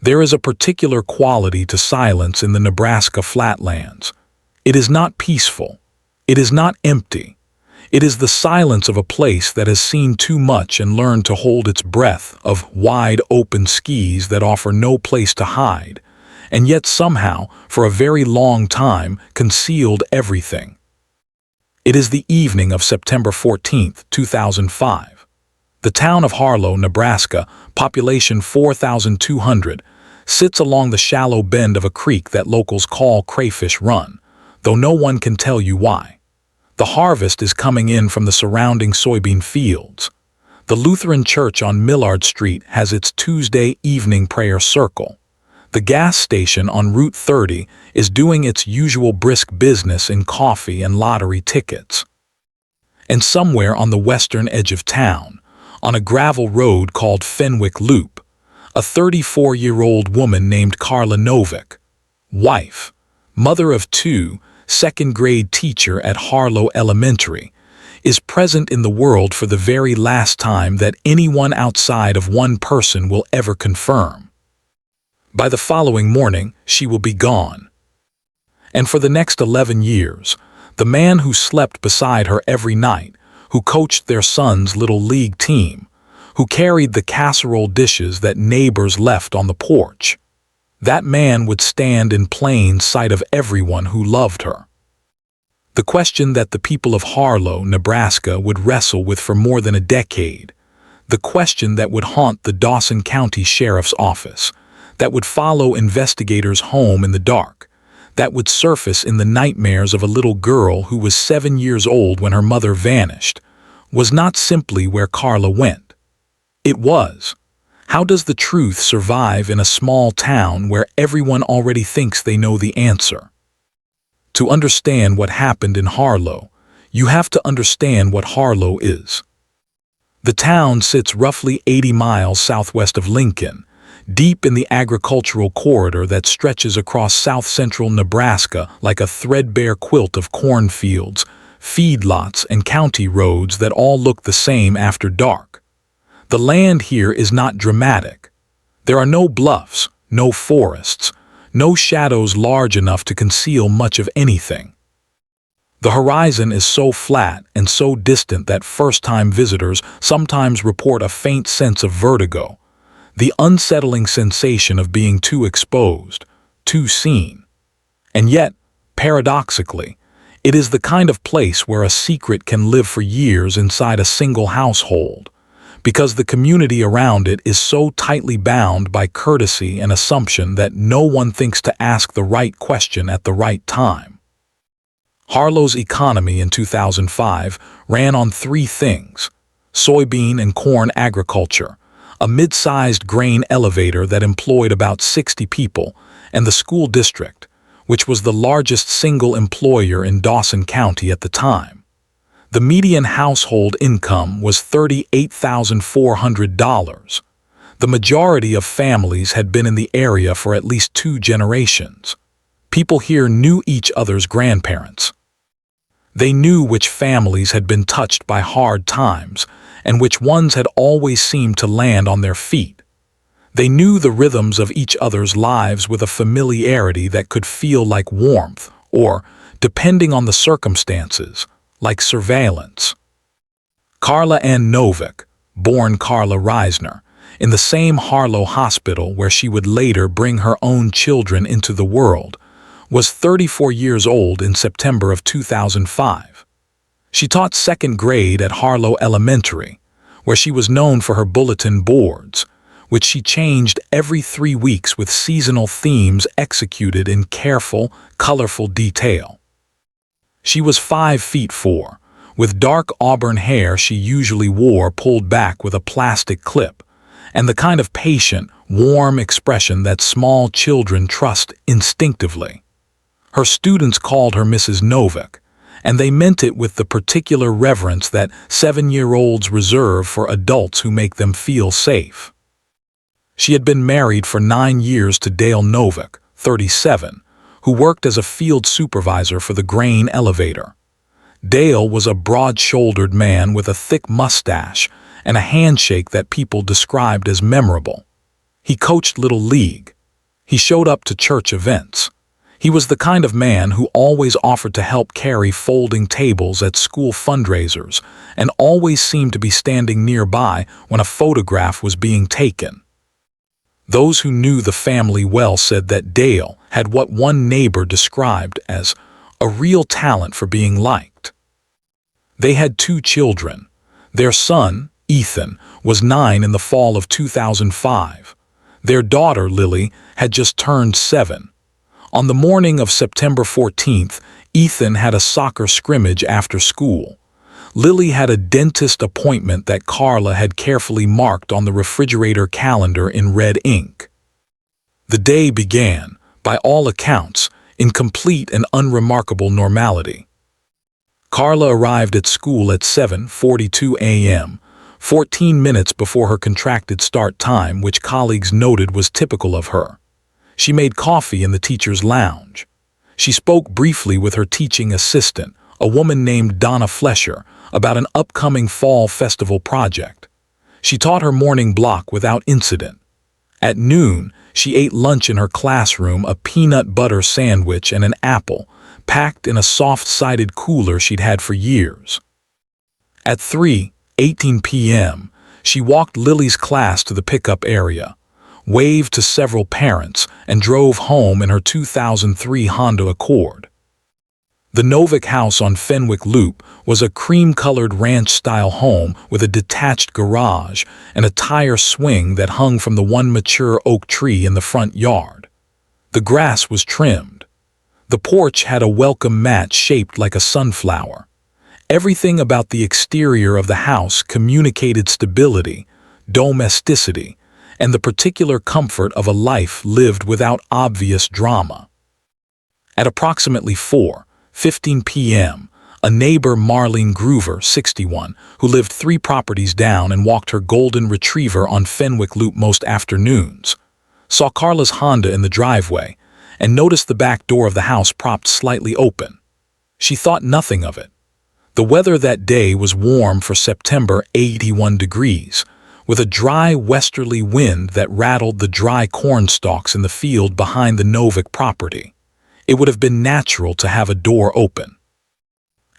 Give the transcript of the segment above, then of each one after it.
There is a particular quality to silence in the Nebraska flatlands. It is not peaceful. It is not empty. It is the silence of a place that has seen too much and learned to hold its breath, of wide open skis that offer no place to hide, and yet somehow, for a very long time, concealed everything. It is the evening of September 14th, 2005. The town of Harlow, Nebraska, population 4,200, sits along the shallow bend of a creek that locals call Crayfish Run, though no one can tell you why. The harvest is coming in from the surrounding soybean fields. The Lutheran church on Millard Street has its Tuesday evening prayer circle. The gas station on Route 30 is doing its usual brisk business in coffee and lottery tickets. And somewhere on the western edge of town, on a gravel road called Fenwick Loop, a 34-year-old woman named Carla Novak, wife, mother of two, second-grade teacher at Harlow Elementary, is present in the world for the very last time that anyone outside of one person will ever confirm. By the following morning, she will be gone. And for the next 11 years, the man who slept beside her every night, who coached their son's little league team, who carried the casserole dishes that neighbors left on the porch, that man would stand in plain sight of everyone who loved her. The question that the people of Harlow, Nebraska would wrestle with for more than a decade, the question that would haunt the Dawson County Sheriff's Office, that would follow investigators home in the dark, that would surface in the nightmares of a little girl who was 7 years old when her mother vanished, was not simply where Carla went. It was, how does the truth survive in a small town where everyone already thinks they know the answer? To understand what happened in Harlow, you have to understand what Harlow is. The town sits roughly 80 miles southwest of Lincoln, deep in the agricultural corridor that stretches across south-central Nebraska like a threadbare quilt of cornfields, feedlots, and county roads that all look the same after dark. The land here is not dramatic. There are no bluffs, no forests, no shadows large enough to conceal much of anything. The horizon is so flat and so distant that first-time visitors sometimes report a faint sense of vertigo, the unsettling sensation of being too exposed, too seen. And yet, paradoxically, it is the kind of place where a secret can live for years inside a single household, because the community around it is so tightly bound by courtesy and assumption that no one thinks to ask the right question at the right time. Harlow's economy in 2005 ran on three things: soybean and corn agriculture, a mid-sized grain elevator that employed about 60 people, and the school district, which was the largest single employer in Dawson County at the time. The median household income was $38,400. The majority of families had been in the area for at least 2 generations. People here knew each other's grandparents. They knew which families had been touched by hard times and which ones had always seemed to land on their feet. They knew the rhythms of each other's lives with a familiarity that could feel like warmth or, depending on the circumstances, like surveillance. Carla Ann Novak, born Carla Reisner, in the same Harlow hospital where she would later bring her own children into the world, was 34 years old in September of 2005. She taught second grade at Harlow Elementary, where she was known for her bulletin boards, which she changed every 3 weeks with seasonal themes executed in careful, colorful detail. She was 5'4", with dark auburn hair she usually wore pulled back with a plastic clip, and the kind of patient, warm expression that small children trust instinctively. Her students called her Mrs. Novak, and they meant it with the particular reverence that 7-year-olds reserve for adults who make them feel safe. She had been married for 9 years to Dale Novak, 37, who worked as a field supervisor for the grain elevator. Dale was a broad-shouldered man with a thick mustache and a handshake that people described as memorable. He coached Little League. He showed up to church events. He was the kind of man who always offered to help carry folding tables at school fundraisers and always seemed to be standing nearby when a photograph was being taken. Those who knew the family well said that Dale had what one neighbor described as a real talent for being liked. They had 2 children. Their son, Ethan, was 9 in the fall of 2005. Their daughter, Lily, had just turned 7. On the morning of September 14th, Ethan had a soccer scrimmage after school. Lily had a dentist appointment that Carla had carefully marked on the refrigerator calendar in red ink. The day began, by all accounts, in complete and unremarkable normality. Carla arrived at school at 7:42 a.m., 14 minutes before her contracted start time, which colleagues noted was typical of her. She made coffee in the teacher's lounge. She spoke briefly with her teaching assistant, a woman named Donna Flesher, about an upcoming fall festival project. She taught her morning block without incident. At noon, she ate lunch in her classroom, a peanut butter sandwich and an apple, packed in a soft-sided cooler she'd had for years. At 3:18 p.m., she walked Lily's class to the pickup area, waved to several parents, and drove home in her 2003 Honda Accord. The Novak house on Fenwick Loop was a cream-colored ranch-style home with a detached garage and a tire swing that hung from the one mature oak tree in the front yard. The grass was trimmed. The porch had a welcome mat shaped like a sunflower. Everything about the exterior of the house communicated stability, domesticity, and the particular comfort of a life lived without obvious drama. At approximately 4:15 p.m., a neighbor, Marlene Groover, 61, who lived 3 properties down and walked her golden retriever on Fenwick Loop most afternoons, saw Carla's Honda in the driveway and noticed the back door of the house propped slightly open. She thought nothing of it. The weather that day was warm for September, 81 degrees, with a dry westerly wind that rattled the dry corn stalks in the field behind the Novak property. It would have been natural to have a door open.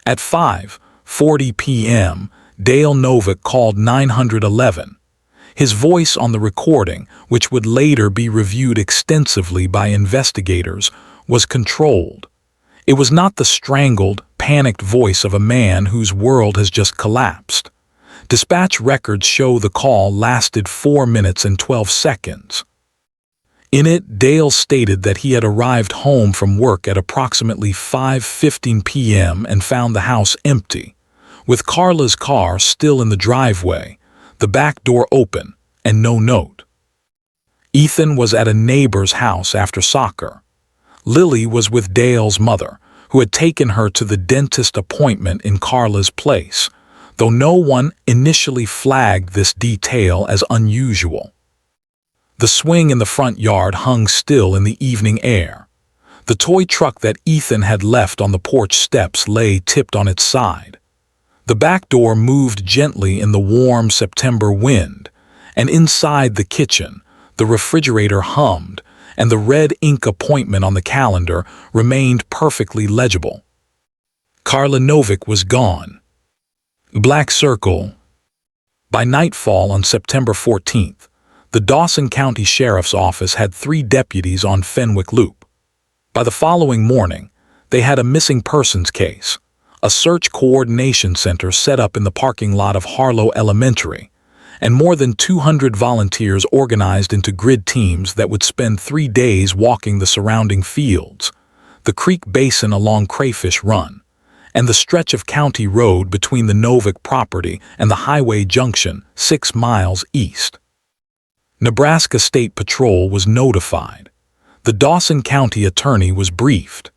At 5:40 p.m., Dale Novak called 911. His voice on the recording, which would later be reviewed extensively by investigators, was controlled. It was not the strangled, panicked voice of a man whose world has just collapsed. Dispatch records show the call lasted 4 minutes and 12 seconds. In it, Dale stated that he had arrived home from work at approximately 5:15 p.m. and found the house empty, with Carla's car still in the driveway, the back door open, and no note. Ethan was at a neighbor's house after soccer. Lily was with Dale's mother, who had taken her to the dentist appointment in Carla's place, though no one initially flagged this detail as unusual. The swing in the front yard hung still in the evening air. The toy truck that Ethan had left on the porch steps lay tipped on its side. The back door moved gently in the warm September wind, and inside the kitchen, the refrigerator hummed, and the red ink appointment on the calendar remained perfectly legible. Carla Novak was gone. Black circle. By nightfall on September 14th, the Dawson County Sheriff's Office had 3 deputies on Fenwick Loop. By the following morning, they had a missing persons case, a search coordination center set up in the parking lot of Harlow Elementary, and more than 200 volunteers organized into grid teams that would spend 3 days walking the surrounding fields, the creek basin along Crayfish Run, and the stretch of county road between the Novak property and the highway junction 6 miles east. Nebraska State Patrol was notified. The Dawson County attorney was briefed.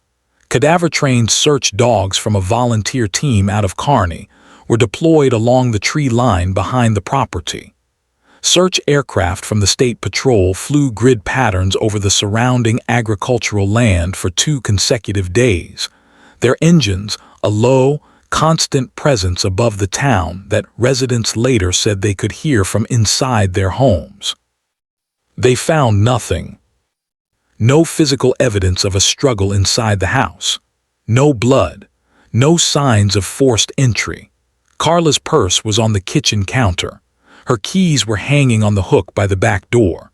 Cadaver-trained search dogs from a volunteer team out of Kearney were deployed along the tree line behind the property. Search aircraft from the State Patrol flew grid patterns over the surrounding agricultural land for 2 consecutive days, their engines a low, constant presence above the town that residents later said they could hear from inside their homes. They found nothing. No physical evidence of a struggle inside the house. No blood. No signs of forced entry. Carla's purse was on the kitchen counter. Her keys were hanging on the hook by the back door.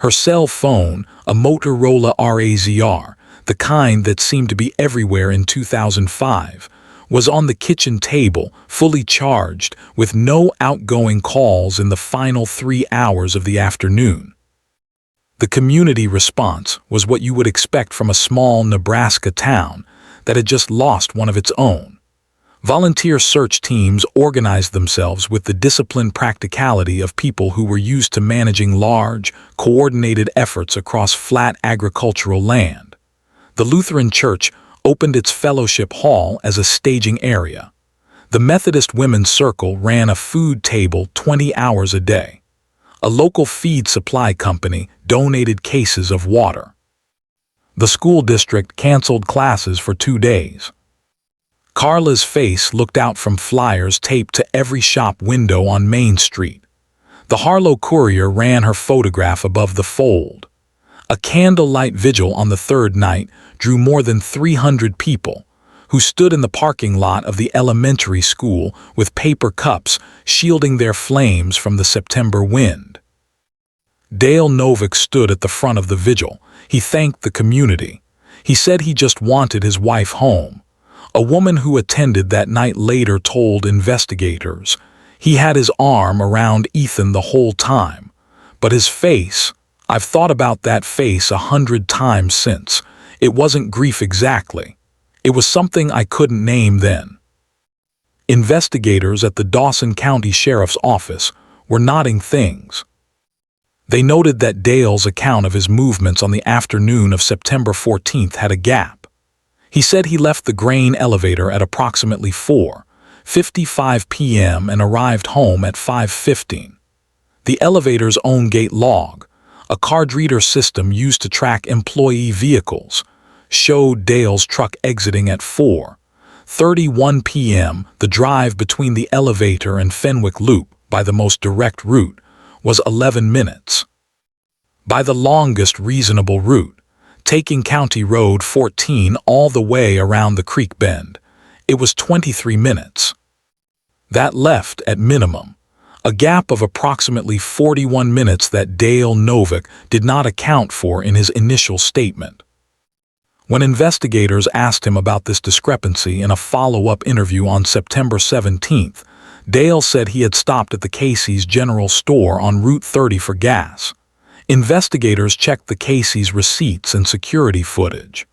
Her cell phone, a Motorola RAZR, the kind that seemed to be everywhere in 2005, was on the kitchen table, fully charged, with no outgoing calls in the final 3 hours of the afternoon. The community response was what you would expect from a small Nebraska town that had just lost one of its own. Volunteer search teams organized themselves with the disciplined practicality of people who were used to managing large, coordinated efforts across flat agricultural land. The Lutheran Church opened its fellowship hall as a staging area. The Methodist Women's Circle ran a food table 20 hours a day. A local feed supply company donated cases of water. The school district canceled classes for 2 days. Carla's face looked out from flyers taped to every shop window on Main Street. The Harlow Courier ran her photograph above the fold. A candlelight vigil on the third night drew more than 300 people, who stood in the parking lot of the elementary school with paper cups shielding their flames from the September wind. Dale Novak stood at the front of the vigil. He thanked the community. He said he just wanted his wife home. A woman who attended that night later told investigators he had his arm around Ethan the whole time, but his face, I've thought about that face 100 times since. It wasn't grief exactly. It was something I couldn't name then. Investigators at the Dawson County Sheriff's Office were nodding things. They noted that Dale's account of his movements on the afternoon of September 14th had a gap. He said he left the grain elevator at approximately 4:55 p.m. and arrived home at 5:15. The elevator's own gate log, a card reader system used to track employee vehicles, showed Dale's truck exiting at 4:31 p.m. The drive between the elevator and Fenwick Loop, by the most direct route, was 11 minutes. By the longest reasonable route, taking County Road 14 all the way around the creek bend, it was 23 minutes. That left, at minimum, a gap of approximately 41 minutes that Dale Novak did not account for in his initial statement. When investigators asked him about this discrepancy in a follow-up interview on September 17th, Dale said he had stopped at the Casey's General Store on Route 30 for gas. Investigators checked the Casey's receipts and security footage.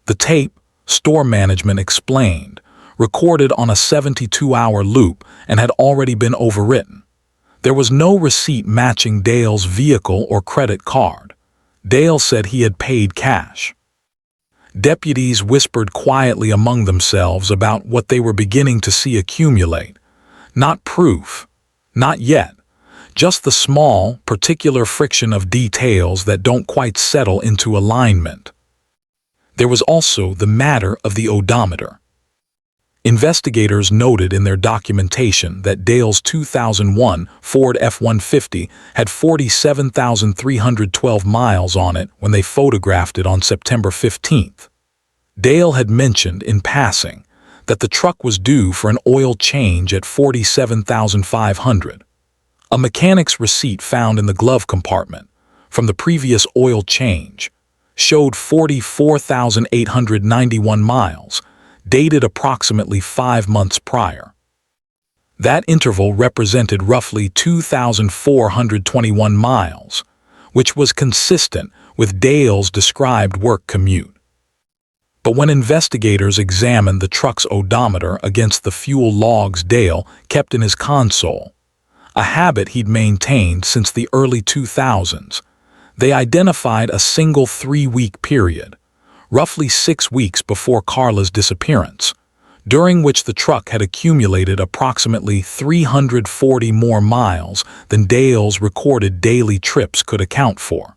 The tape, store management explained, recorded on a 72-hour loop and had already been overwritten. There was no receipt matching Dale's vehicle or credit card. Dale said he had paid cash. Deputies whispered quietly among themselves about what they were beginning to see accumulate. Not proof. Not yet. Just the small, particular friction of details that don't quite settle into alignment. There was also the matter of the odometer. Investigators noted in their documentation that Dale's 2001 Ford F-150 had 47,312 miles on it when they photographed it on September 15th. Dale had mentioned in passing that the truck was due for an oil change at 47,500. A mechanic's receipt found in the glove compartment from the previous oil change showed 44,891 miles, dated approximately 5 months prior. That interval represented roughly 2,421 miles, which was consistent with Dale's described work commute. But when investigators examined the truck's odometer against the fuel logs Dale kept in his console, a habit he'd maintained since the early 2000s, they identified a single 3-week period, roughly 6 weeks before Carla's disappearance, during which the truck had accumulated approximately 340 more miles than Dale's recorded daily trips could account for.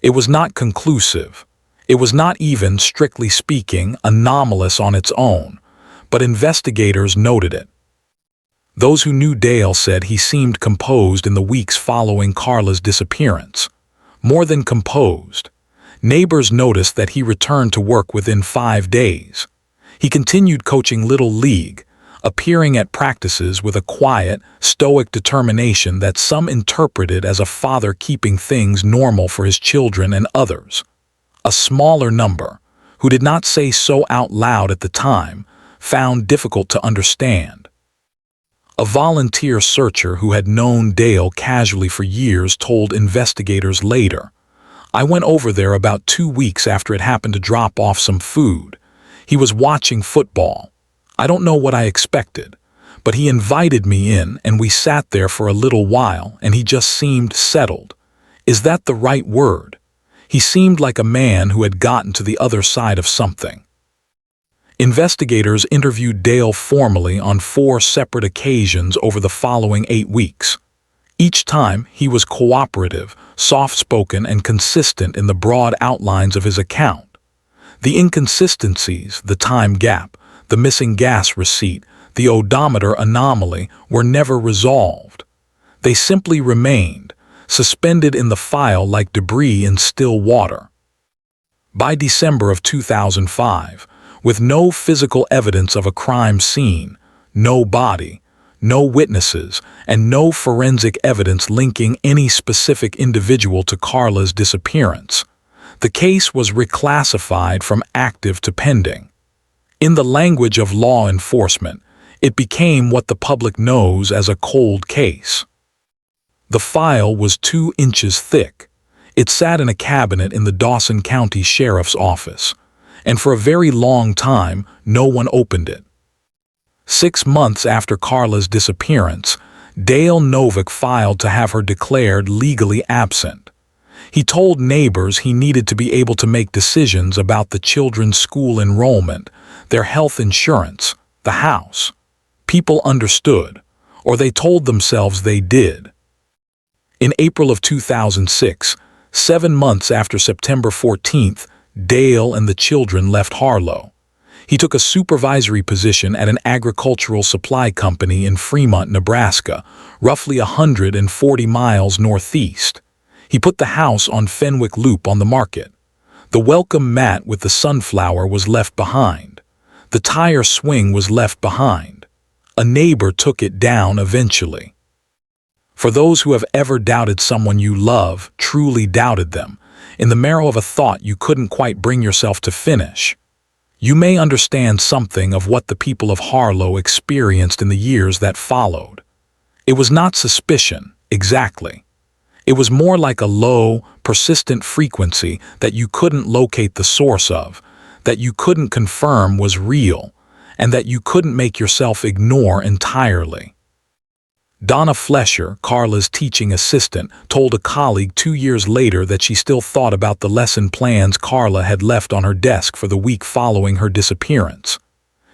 It was not conclusive. It was not even, strictly speaking, anomalous on its own, but investigators noted it. Those who knew Dale said he seemed composed in the weeks following Carla's disappearance. more than composed. Neighbors noticed that he returned to work within 5 days. He continued coaching Little League, appearing at practices with a quiet, stoic determination that some interpreted as a father keeping things normal for his children and others. A smaller number, who did not say so out loud at the time, found difficult to understand. A volunteer searcher who had known Dale casually for years told investigators later, "I went over there about 2 weeks after it happened to drop off some food. He was watching football. I don't know what I expected, but he invited me in and we sat there for a little while and he just seemed settled. Is that the right word? He seemed like a man who had gotten to the other side of something." Investigators interviewed Dale formally on 4 separate occasions over the following 8 weeks. Each time, he was cooperative, soft-spoken, and consistent in the broad outlines of his account. The inconsistencies, the time gap, the missing gas receipt, the odometer anomaly were never resolved. They simply remained, suspended in the file like debris in still water. By December of 2005, with no physical evidence of a crime scene, no body, no witnesses, and no forensic evidence linking any specific individual to Carla's disappearance, the case was reclassified from active to pending. In the language of law enforcement, it became what the public knows as a cold case. The file was 2 inches thick. It sat in a cabinet in the Dawson County Sheriff's Office, and for a very long time, no one opened it. 6 months after Carla's disappearance, Dale Novak filed to have her declared legally absent. He told neighbors he needed to be able to make decisions about the children's school enrollment, their health insurance, the house. People understood, or they told themselves they did. In April of 2006, 7 months after September 14th, Dale and the children left Harlow. He took a supervisory position at an agricultural supply company in Fremont, Nebraska, roughly 140 miles northeast. He put the house on Fenwick Loop on the market. The welcome mat with the sunflower was left behind. The tire swing was left behind. A neighbor took it down eventually. For those who have ever doubted someone you love, truly doubted them, in the marrow of a thought you couldn't quite bring yourself to finish, you may understand something of what the people of Harlow experienced in the years that followed. It was not suspicion, exactly. It was more like a low, persistent frequency that you couldn't locate the source of, that you couldn't confirm was real, and that you couldn't make yourself ignore entirely. Donna Flesher, Carla's teaching assistant, told a colleague 2 years later that she still thought about the lesson plans Carla had left on her desk for the week following her disappearance.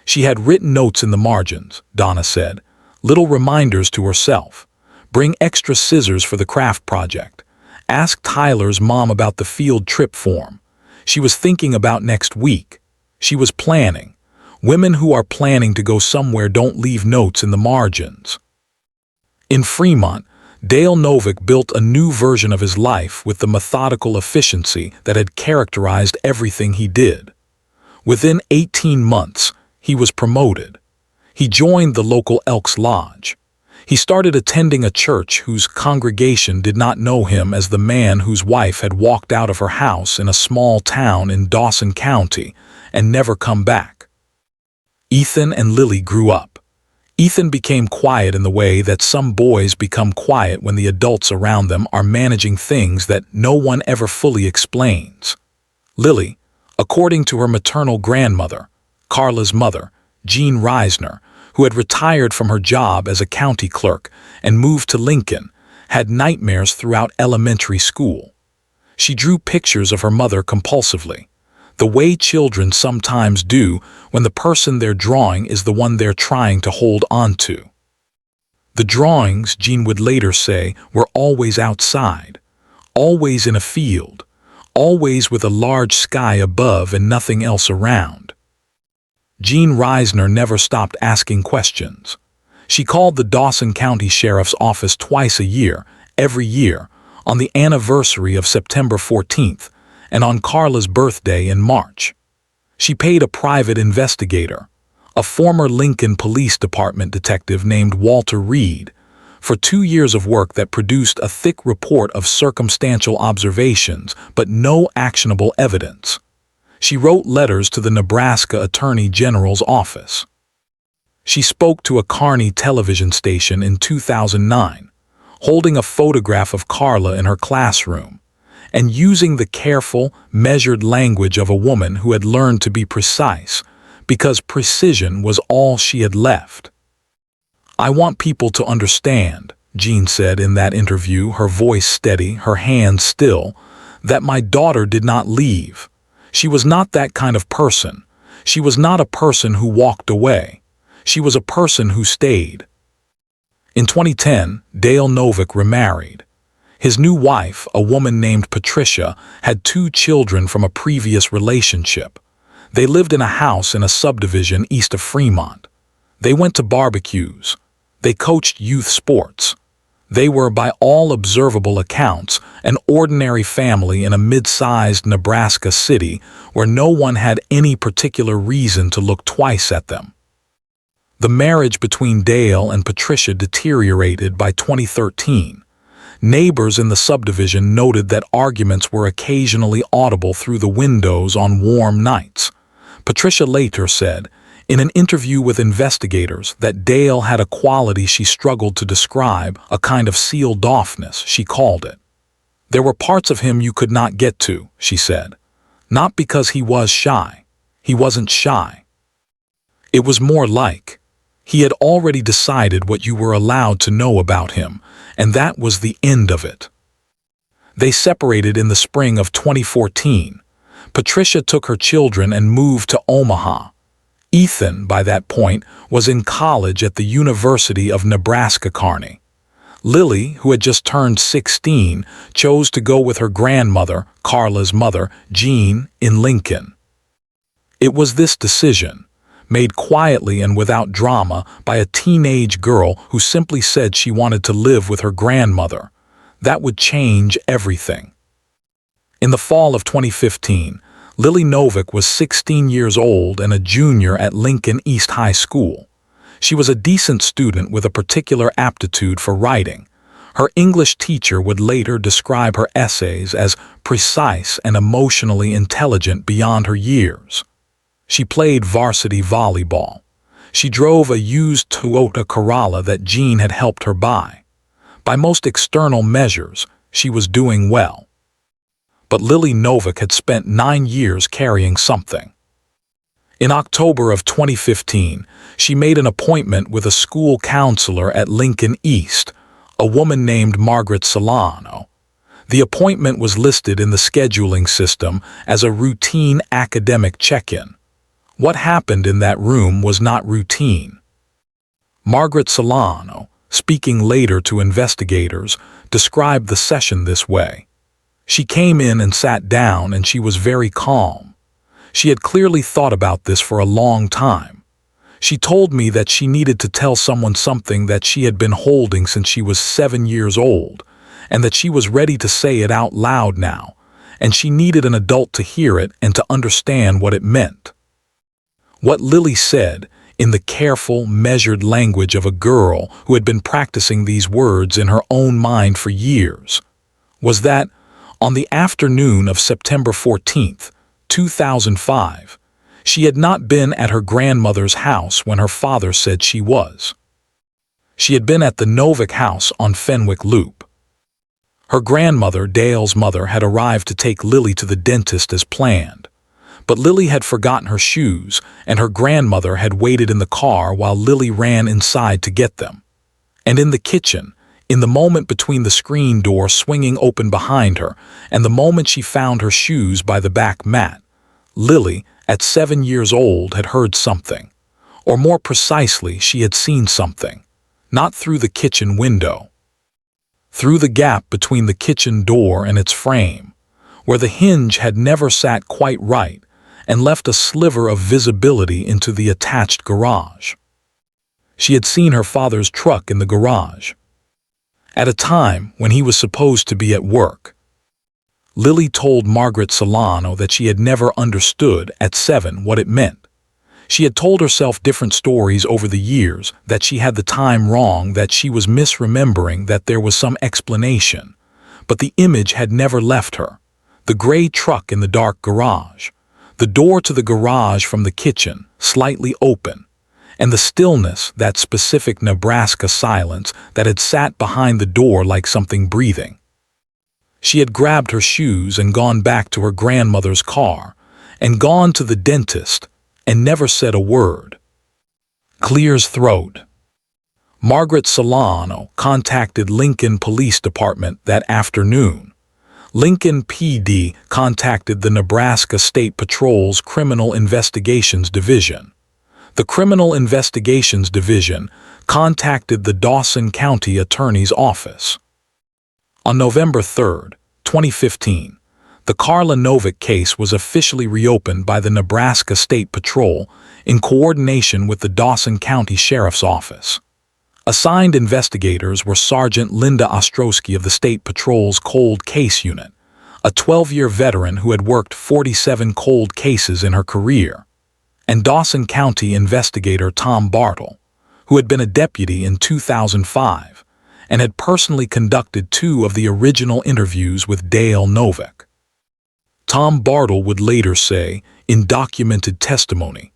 She had written notes in the margins, Donna said, little reminders to herself. Bring extra scissors for the craft project. Ask Tyler's mom about the field trip form. She was thinking about next week. She was planning. Women who are planning to go somewhere don't leave notes in the margins. In Fremont, Dale Novak built a new version of his life with the methodical efficiency that had characterized everything he did. Within 18 months, he was promoted. He joined the local Elks Lodge. He started attending a church whose congregation did not know him as the man whose wife had walked out of her house in a small town in Dawson County and never come back. Ethan and Lily grew up. Ethan became quiet in the way that some boys become quiet when the adults around them are managing things that no one ever fully explains. Lily, according to her maternal grandmother, Carla's mother, Jean Reisner, who had retired from her job as a county clerk and moved to Lincoln, had nightmares throughout elementary school. She drew pictures of her mother compulsively, the way children sometimes do when the person they're drawing is the one they're trying to hold on to. The drawings, Jean would later say, were always outside, always in a field, always with a large sky above and nothing else around. Jean Reisner never stopped asking questions. She called the Dawson County Sheriff's Office twice a year, every year, on the anniversary of September 14th, and on Carla's birthday in March. She paid a private investigator, a former Lincoln Police Department detective named Walter Reed, for 2 years of work that produced a thick report of circumstantial observations but no actionable evidence. She wrote letters to the Nebraska Attorney General's office. She spoke to a Kearney television station in 2009, holding a photograph of Carla in her classroom, and using the careful, measured language of a woman who had learned to be precise, because precision was all she had left. "I want people to understand," Jean said in that interview, her voice steady, her hands still, "that my daughter did not leave. She was not that kind of person. She was not a person who walked away. She was a person who stayed." In 2010, Dale Novak remarried. His new wife, a woman named Patricia, had 2 children from a previous relationship. They lived in a house in a subdivision east of Fremont. They went to barbecues. They coached youth sports. They were, by all observable accounts, an ordinary family in a mid-sized Nebraska city where no one had any particular reason to look twice at them. The marriage between Dale and Patricia deteriorated by 2013. Neighbors in the subdivision noted that arguments were occasionally audible through the windows on warm nights. Patricia later said, in an interview with investigators, that Dale had a quality she struggled to describe, a kind of sealed-offness, she called it. "There were parts of him you could not get to," she said. "Not because he was shy. He wasn't shy. It was more like he had already decided what you were allowed to know about him, and that was the end of it." They separated in the spring of 2014. Patricia took her children and moved to Omaha. Ethan, by that point, was in college at the University of Nebraska-Kearney. Lily, who had just turned 16, chose to go with her grandmother, Carla's mother, Jean, in Lincoln. It was this decision, made quietly and without drama by a teenage girl who simply said she wanted to live with her grandmother, that would change everything. In the fall of 2015, Lily Novak was 16 years old and a junior at Lincoln East High School. She was a decent student with a particular aptitude for writing. Her English teacher would later describe her essays as precise and emotionally intelligent beyond her years. She played varsity volleyball. She drove a used Toyota Corolla that Jean had helped her buy. By most external measures, she was doing well. But Lily Novak had spent 9 years carrying something. In October of 2015, she made an appointment with a school counselor at Lincoln East, a woman named Margaret Solano. The appointment was listed in the scheduling system as a routine academic check-in. What happened in that room was not routine. Margaret Solano, speaking later to investigators, described the session this way. She came in and sat down, and she was very calm. She had clearly thought about this for a long time. She told me that she needed to tell someone something that she had been holding since she was 7 years old, and that she was ready to say it out loud now, and she needed an adult to hear it and to understand what it meant. What Lily said, in the careful, measured language of a girl who had been practicing these words in her own mind for years, was that, on the afternoon of September 14th, 2005, she had not been at her grandmother's house when her father said she was. She had been at the Novak house on Fenwick Loop. Her grandmother, Dale's mother, had arrived to take Lily to the dentist as planned. But Lily had forgotten her shoes, and her grandmother had waited in the car while Lily ran inside to get them. And in the kitchen, in the moment between the screen door swinging open behind her and the moment she found her shoes by the back mat, Lily, at 7 years old, had heard something. Or more precisely, she had seen something. Not through the kitchen window. Through the gap between the kitchen door and its frame, where the hinge had never sat quite right and left a sliver of visibility into the attached garage. She had seen her father's truck in the garage. at a time when he was supposed to be at work. Lily told Margaret Solano that she had never understood at 7 what it meant. She had told herself different stories over the years, that she had the time wrong, that she was misremembering, that there was some explanation. But the image had never left her. The gray truck in the dark garage, the door to the garage from the kitchen, slightly open, and the stillness, that specific Nebraska silence that had sat behind the door like something breathing. She had grabbed her shoes and gone back to her grandmother's car, and gone to the dentist, and never said a word. Clear's throat. Margaret Solano contacted Lincoln Police Department that afternoon. Lincoln PD contacted the Nebraska State Patrol's Criminal Investigations Division. The Criminal Investigations Division contacted the Dawson County Attorney's Office. On November 3, 2015, the Carla Novak case was officially reopened by the Nebraska State Patrol in coordination with the Dawson County Sheriff's Office. Assigned investigators were Sergeant Linda Ostrowski of the State Patrol's Cold Case Unit, a 12-year veteran who had worked 47 cold cases in her career, and Dawson County investigator Tom Bartle, who had been a deputy in 2005 and had personally conducted 2 of the original interviews with Dale Novak. Tom Bartle would later say, in documented testimony,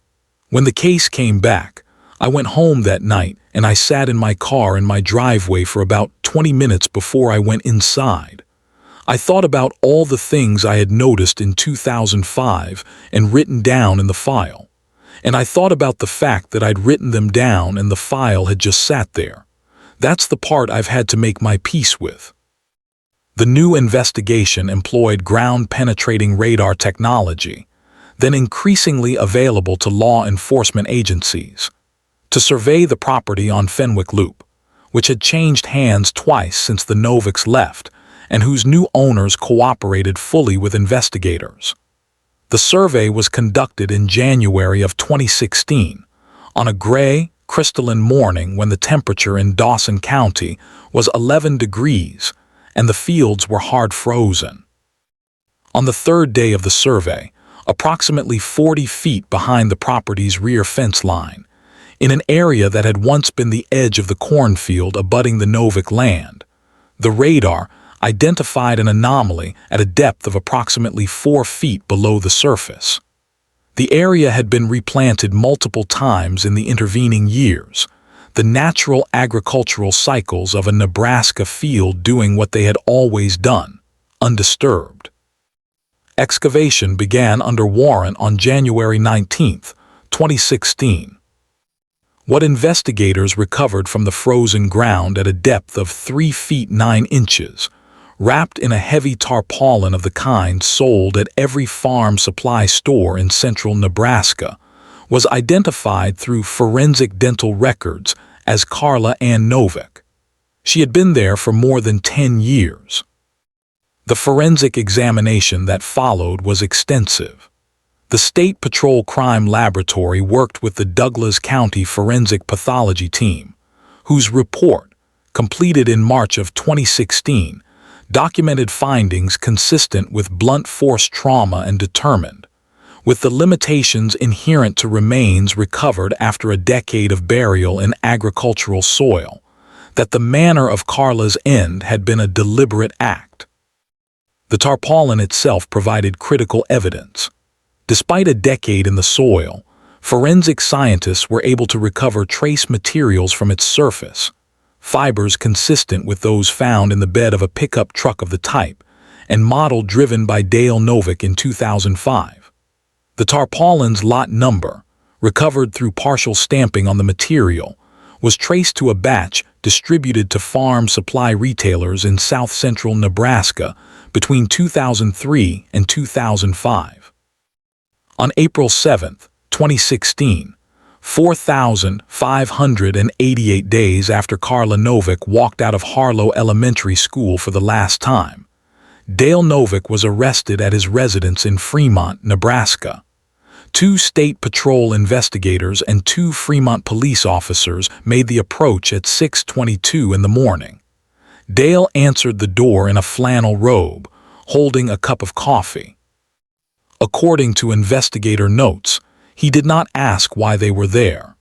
"When the case came back, I went home that night and I sat in my car in my driveway for about 20 minutes before I went inside. I thought about all the things I had noticed in 2005 and written down in the file. And I thought about the fact that I'd written them down and the file had just sat there. That's the part I've had to make my peace with." The new investigation employed ground-penetrating radar technology, then increasingly available to law enforcement agencies, to survey the property on Fenwick Loop, which had changed hands twice since the Novaks left and whose new owners cooperated fully with investigators. The survey was conducted in January of 2016, on a gray, crystalline morning when the temperature in Dawson County was 11 degrees and the fields were hard frozen. On the 3rd day of the survey, approximately 40 feet behind the property's rear fence line, in an area that had once been the edge of the cornfield abutting the Novak land, the radar identified an anomaly at a depth of approximately 4 feet below the surface. The area had been replanted multiple times in the intervening years, the natural agricultural cycles of a Nebraska field doing what they had always done, undisturbed. Excavation began under warrant on January 19, 2016. What investigators recovered from the frozen ground at a depth of 3 feet 9 inches, wrapped in a heavy tarpaulin of the kind sold at every farm supply store in central Nebraska, was identified through forensic dental records as Carla Ann Novak. She had been there for more than 10 years. The forensic examination that followed was extensive. The State Patrol Crime Laboratory worked with the Douglas County Forensic Pathology Team, whose report, completed in March of 2016, documented findings consistent with blunt force trauma and determined, with the limitations inherent to remains recovered after a decade of burial in agricultural soil, that the manner of Carla's end had been a deliberate act. The tarpaulin itself provided critical evidence. Despite a decade in the soil, forensic scientists were able to recover trace materials from its surface, fibers consistent with those found in the bed of a pickup truck of the type and model driven by Dale Novak in 2005. The tarpaulin's lot number, recovered through partial stamping on the material, was traced to a batch distributed to farm supply retailers in south-central Nebraska between 2003 and 2005. On April 7, 2016, 4,588 days after Carla Novak walked out of Harlow Elementary School for the last time, Dale Novak was arrested at his residence in Fremont, Nebraska. 2 State Patrol investigators and 2 Fremont police officers made the approach at 6:22 in the morning. Dale answered the door in a flannel robe, holding a cup of coffee. According to investigator notes, he did not ask why they were there.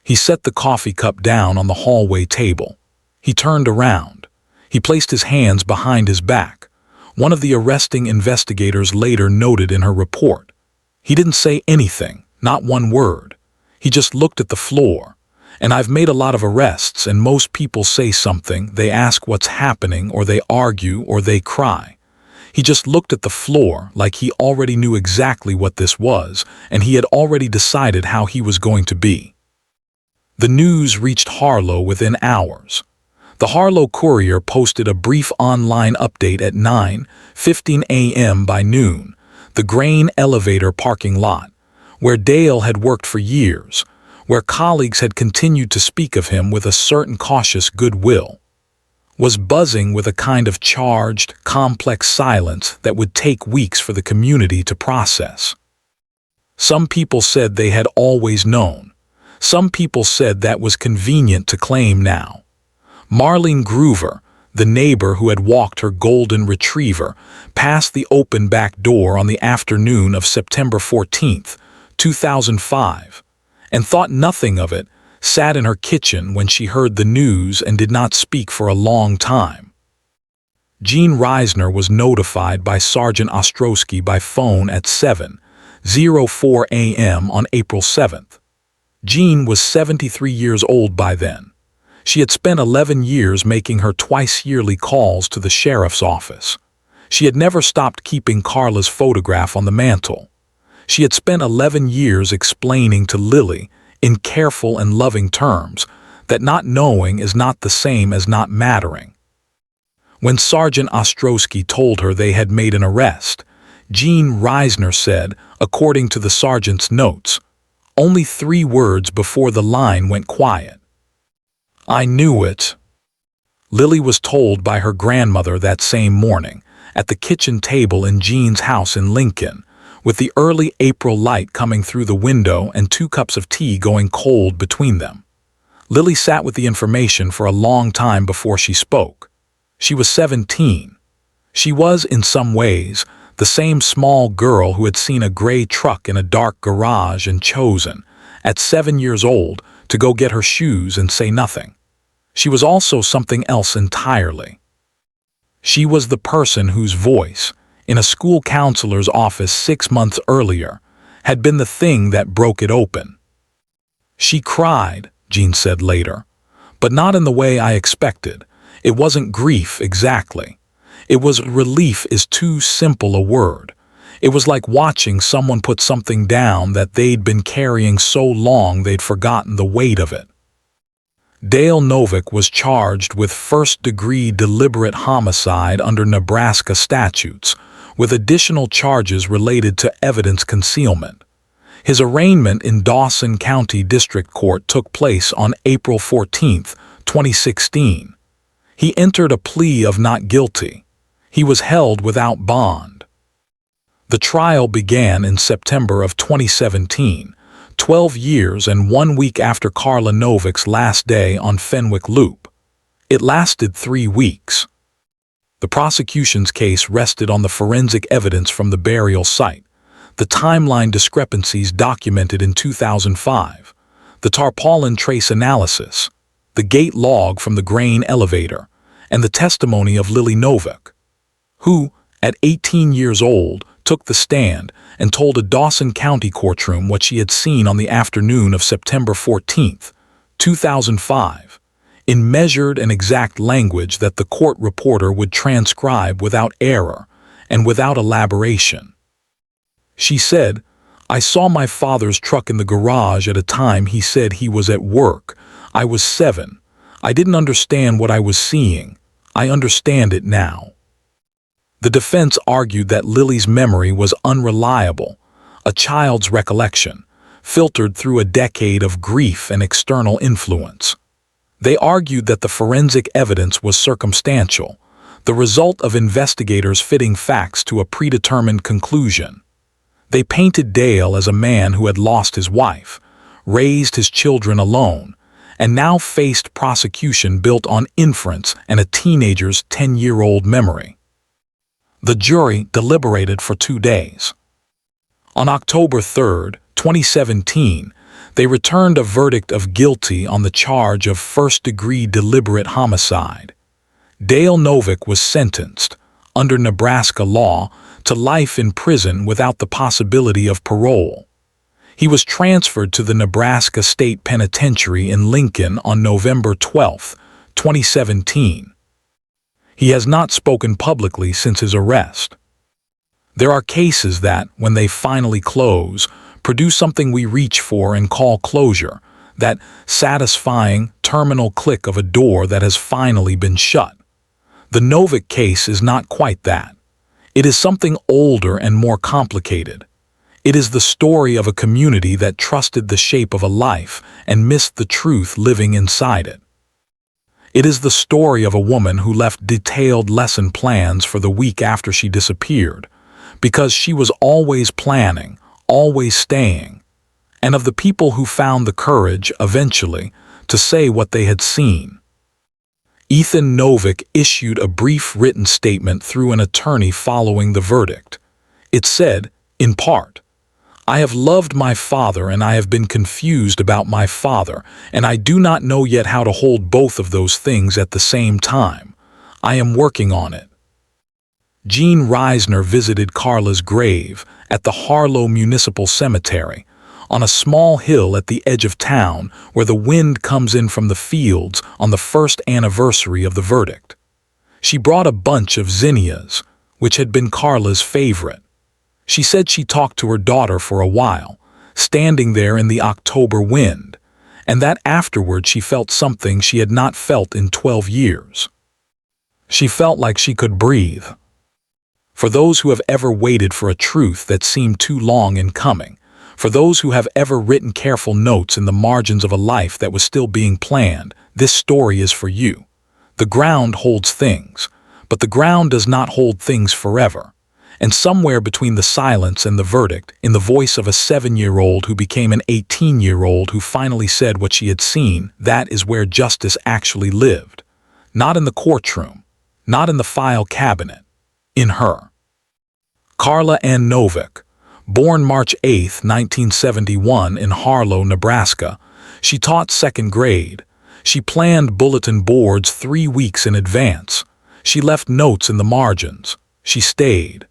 He set the coffee cup down on the hallway table. He turned around. He placed his hands behind his back. One of the arresting investigators later noted in her report. He didn't say anything, not one word. He just looked at the floor. And I've made a lot of arrests, and most people say something, they ask what's happening, or they argue, or they cry. He just looked at the floor like he already knew exactly what this was, and he had already decided how he was going to be. The news reached Harlow within hours. The Harlow Courier posted a brief online update at 9:15 a.m. By noon, the grain elevator parking lot, where Dale had worked for years, where colleagues had continued to speak of him with a certain cautious goodwill, was buzzing with a kind of charged, complex silence that would take weeks for the community to process. Some people said they had always known. Some people said that was convenient to claim now. Marlene Groover, the neighbor who had walked her golden retriever past the open back door on the afternoon of September 14, 2005, and thought nothing of it, sat in her kitchen when she heard the news and did not speak for a long time. Jean Reisner was notified by Sergeant Ostrowski by phone at 7:04 a.m. on April 7th. Jean was 73 years old by then. She had spent 11 years making her twice-yearly calls to the sheriff's office. She had never stopped keeping Carla's photograph on the mantle. She had spent 11 years explaining to Lily, in careful and loving terms, that not knowing is not the same as not mattering. When Sergeant Ostrowski told her they had made an arrest, Jean Reisner said, according to the sergeant's notes, only 3 words before the line went quiet. "I knew it." Lily was told by her grandmother that same morning, at the kitchen table in Jean's house in Lincoln, with the early April light coming through the window and 2 cups of tea going cold between them. Lily sat with the information for a long time before she spoke. She was 17. She was, in some ways, the same small girl who had seen a gray truck in a dark garage and chosen, at 7 years old, to go get her shoes and say nothing. She was also something else entirely. She was the person whose voice, in a school counselor's office 6 months earlier, had been the thing that broke it open. "She cried," Jean said later, "but not in the way I expected. It wasn't grief exactly. It was relief is too simple a word. It was like watching someone put something down that they'd been carrying so long they'd forgotten the weight of it." Dale Novak was charged with first-degree deliberate homicide under Nebraska statutes, with additional charges related to evidence concealment. His arraignment in Dawson County District Court took place on April 14, 2016. He entered a plea of not guilty. He was held without bond. The trial began in September of 2017, 12 years and 1 week after Carla Novak's last day on Fenwick Loop. It lasted 3 weeks. The prosecution's case rested on the forensic evidence from the burial site, the timeline discrepancies documented in 2005, the tarpaulin trace analysis, the gate log from the grain elevator, and the testimony of Lily Novak, who, at 18 years old, took the stand and told a Dawson County courtroom what she had seen on the afternoon of September 14, 2005, in measured and exact language that the court reporter would transcribe without error and without elaboration. She said, "I saw my father's truck in the garage at a time he said he was at work. I was 7. I didn't understand what I was seeing. I understand it now." The defense argued that Lily's memory was unreliable, a child's recollection, filtered through a decade of grief and external influence. They argued that the forensic evidence was circumstantial, the result of investigators fitting facts to a predetermined conclusion. They painted Dale as a man who had lost his wife, raised his children alone, and now faced prosecution built on inference and a teenager's 10-year-old memory. The jury deliberated for 2 days. On October 3, 2017, they returned a verdict of guilty on the charge of first-degree deliberate homicide. Dale Novak was sentenced, under Nebraska law, to life in prison without the possibility of parole. He was transferred to the Nebraska State Penitentiary in Lincoln on November 12, 2017. He has not spoken publicly since his arrest. There are cases that, when they finally close, produce something we reach for and call closure, that satisfying terminal click of a door that has finally been shut. The Novak case is not quite that. It is something older and more complicated. It is the story of a community that trusted the shape of a life and missed the truth living inside it. It is the story of a woman who left detailed lesson plans for the week after she disappeared, because she was always planning, always staying, and of the people who found the courage, eventually, to say what they had seen. Ethan Novak issued a brief written statement through an attorney following the verdict. It said, in part, "I have loved my father and I have been confused about my father, and I do not know yet how to hold both of those things at the same time. I am working on it." Gene Reisner visited Carla's grave at the Harlow Municipal Cemetery, on a small hill at the edge of town where the wind comes in from the fields on the first anniversary of the verdict. She brought a bunch of zinnias, which had been Carla's favorite. She said she talked to her daughter for a while, standing there in the October wind, and that afterward she felt something she had not felt in 12 years. She felt like she could breathe. For those who have ever waited for a truth that seemed too long in coming, for those who have ever written careful notes in the margins of a life that was still being planned, this story is for you. The ground holds things, but the ground does not hold things forever. And somewhere between the silence and the verdict, in the voice of a 7-year-old who became an 18-year-old who finally said what she had seen, that is where justice actually lived. Not in the courtroom, not in the file cabinet, in her. Carla N. Novak, born March 8, 1971 in Harlow, Nebraska, she taught 2nd grade. She planned bulletin boards 3 weeks in advance. She left notes in the margins. She stayed.